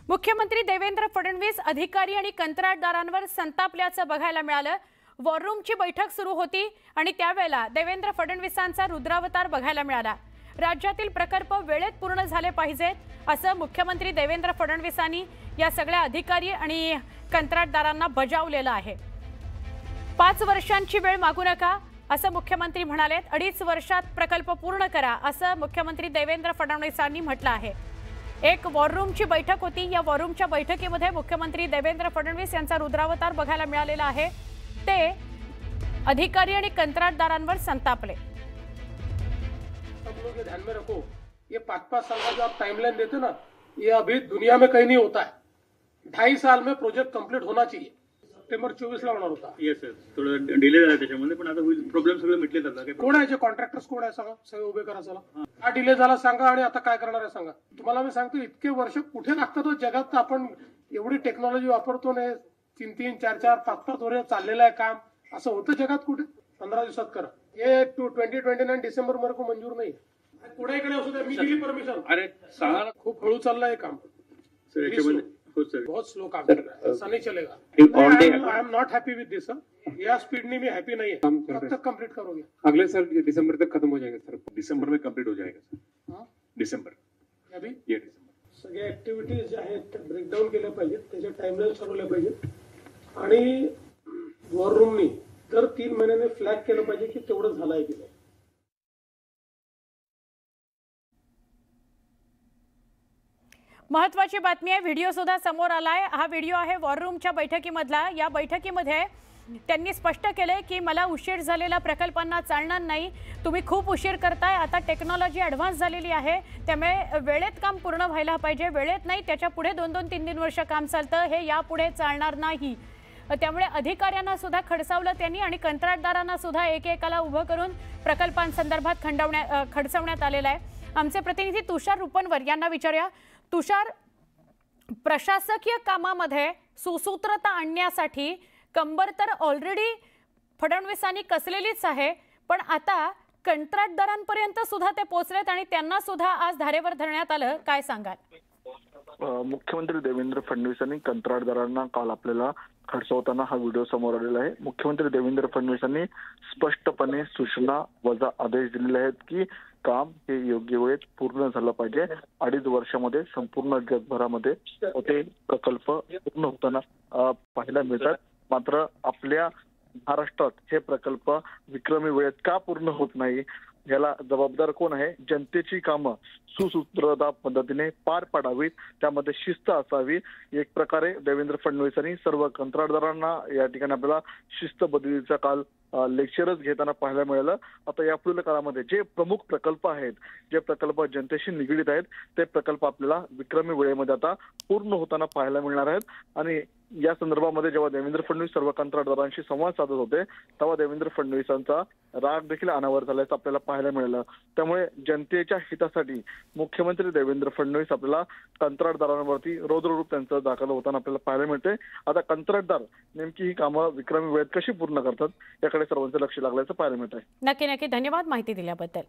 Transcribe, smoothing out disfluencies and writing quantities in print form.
मुख्यमंत्री देवेंद्र फडणवीस अधिकारी आणि कंत्राटदारांवर संतापल्याचं बघायला मिळालं। वॉर रूमची बैठक सुरू होती आणि त्यावेळेला देवेंद्र फडणवीसांचा रुद्रावतार बघायला मिळाला। राज्यातील प्रकल्प वेळेत पूर्ण झाले पाहिजेत असं मुख्यमंत्री देवेंद्र फडणवीसांनी या सगळ्या अधिकारी आणि कंत्राटदारांना बजावलेलं आहे। 5 वर्षांची वेळ मागू नका असं मुख्यमंत्री म्हणाले। 2.5 वर्षात प्रकल्प पूर्ण करा असं मुख्यमंत्री देवेंद्र फडणवीसांनी म्हटलं आहे। एक वॉर रूमची बैठक होती। या वॉर रूमच्या बैठकीमध्ये मुख्यमंत्री देवेंद्र फडणवीस यांचा रुद्रावतार बघायला मिळालेला आहे। ते अधिकारी आणि कंत्राटदारांवर संतापले। सब लोग ध्यान में रखो, ये 5-5 साल का जो आप टाइमलाइन देते ना, ये अभी दुनिया में कहीं नहीं होता है। 2.5 साल में प्रोजेक्ट कंप्लीट होना चाहिए। सप्टेंबर 24 ला होणार होता। येस सर, थोडं डिले झाला त्याच्यामध्ये, पण आता होईल। प्रॉब्लेम सगळे मिटले जातात। कोण आहे जे कॉन्ट्रॅक्टर्स कोण आहे सांगा, सगळे उभे करा चला। हा डिले झाला सांगा आणि आता काय करणार आहे सांगा। तुम्हाला मी सांगतो इतके वर्ष कुठे लागतात जगात। आपण एवढी टेक्नॉलॉजी वापरतो ना, 3-3, 4-4, 5-5 वर्ष चाललेलं आहे काम। असं होतं जगात कुठे? 15 दिवसात करा। ये 2029 डिसेंबर मेरे को मंजूर नाही। पुढे इकडे असू द्या, मी दिली परमिशन। अरे सांगा, खूप हळू चाललंय काम सर याच्यामध्ये। हो सर, बहुत स्लो काम कर रहा है, ऐसा नहीं चलेगा। आई एम नॉट हैप्पी विद दिस। या स्पीड में मैं हैप्पी नहीं है। कब तक कंप्लीट करोगे? अगले साल दिसंबर तक खत्म हो जाएगा सर। दिसंबर में कंप्लीट हो जाएगा सर। हाँ, दिसंबर अभी ये दिसंबर सगळ्या ऍक्टिव्हिटीज ज्या आहेत ब्रेकडाऊन केल्या पाहिजेत, त्याच्या टाइमलाईन ठरवल्या पाहिजेत आणि वॉर रूमनी दर 3 महिन्याने फ्लॅग केलं पाहिजे की तेवढं झालंय की नाही। महत्त्वाची बातमी आहे। व्हिडिओ सुद्धा समोर आलाय। हा व्हिडिओ आहे वॉर रूमच्या बैठकीमधला। या बैठकीमध्ये त्यांनी स्पष्ट केले की मला उशीर झालेल्या प्रकल्पांना चालणार नाही। तुम्ही खूप उशीर करताय। आता टेक्नॉलॉजी ॲडव्हान्स झालेली आहे, त्यामुळे वेळेत काम पूर्ण व्हायला पाहिजे। वेळेत नाही, त्याच्या पुढे 2-2, 3-3 वर्ष काम चालतं, हे यापुढे चालणार नाही। त्यामुळे अधिकाऱ्यांना सुद्धा खडसावलं त्यांनी आणि कंत्राटदारांना सुद्धा एकेकाला उभं करून प्रकल्पांसंदर्भात खडसवण्यात आलेलं आहे। आमचे प्रतिनिधी तुषार रुपनवर यांना विचारूया। तुषार, प्रशासकीय कामामध्ये सुसूत्रता आणण्यासाठी कंबर तर ऑलरेडी फडणवीसांनी कसलेलीच आहे, पण आता कंत्राटदारांपर्यंत सुद्धा ते पोहोचलेत आणि त्यांना सुद्धा आज धारेवर धरण्यात आलं। काय सांगाल? मुख्यमंत्री देवेंद्र फडणवीसांनी कंत्राटदारांना काल आपल्याला खडसवताना हा व्हिडिओ समोर आलेला आहे। मुख्यमंत्री देवेंद्र फडणवीसांनी स्पष्टपणे सूचना वजा आदेश दिलेले आहेत की काम हे योग्य वेळेत पूर्ण झालं पाहिजे। 2.5 वर्षामध्ये संपूर्ण जगभरामध्ये ते प्रकल्प पूर्ण होताना पाहायला मिळतात। मात्र आपल्या महाराष्ट्रात हे प्रकल्प विक्रमी वेळेत का पूर्ण होत नाही, याला जबाबदार कोण आहे? जनतेची कामं सुसूत्रता पद्धतीने पार पाडावीत, त्यामध्ये शिस्त असावी। एक प्रकारे देवेंद्र फडणवीसांनी सर्व कंत्राटदारांना या ठिकाणी आपल्याला शिस्तबद्धतेचा काल लेक्चरच घेताना पाहायला मिळालं। आता यापुढील काळामध्ये जे प्रमुख प्रकल्प आहेत, जे प्रकल्प जनतेशी निगडीत आहेत, ते प्रकल्प आपल्याला विक्रमी वेळेमध्ये आता पूर्ण होताना पाहायला मिळणार आहेत। आणि या संदर्भामध्ये जेव्हा देवेंद्र फडणवीस सर्व कंत्राटदारांशी संवाद साधत होते, तेव्हा देवेंद्र फडणवीसांचा राग देखील अनावर झाल्याचं आपल्याला पाहायला मिळालं। त्यामुळे जनतेच्या हितासाठी मुख्यमंत्री देवेंद्र फडणवीस आपल्याला कंत्राटदारांवरती रौद्ररूप त्यांचं दाखल होताना आपल्याला पाहायला मिळते। आता कंत्राटदार नेमकी ही कामं विक्रमी वेळेत कशी पूर्ण करतात, याकडे सर्वांचं लक्ष लागल्याचं पाहायला मिळत आहे। नक्की धन्यवाद माहिती दिल्याबद्दल।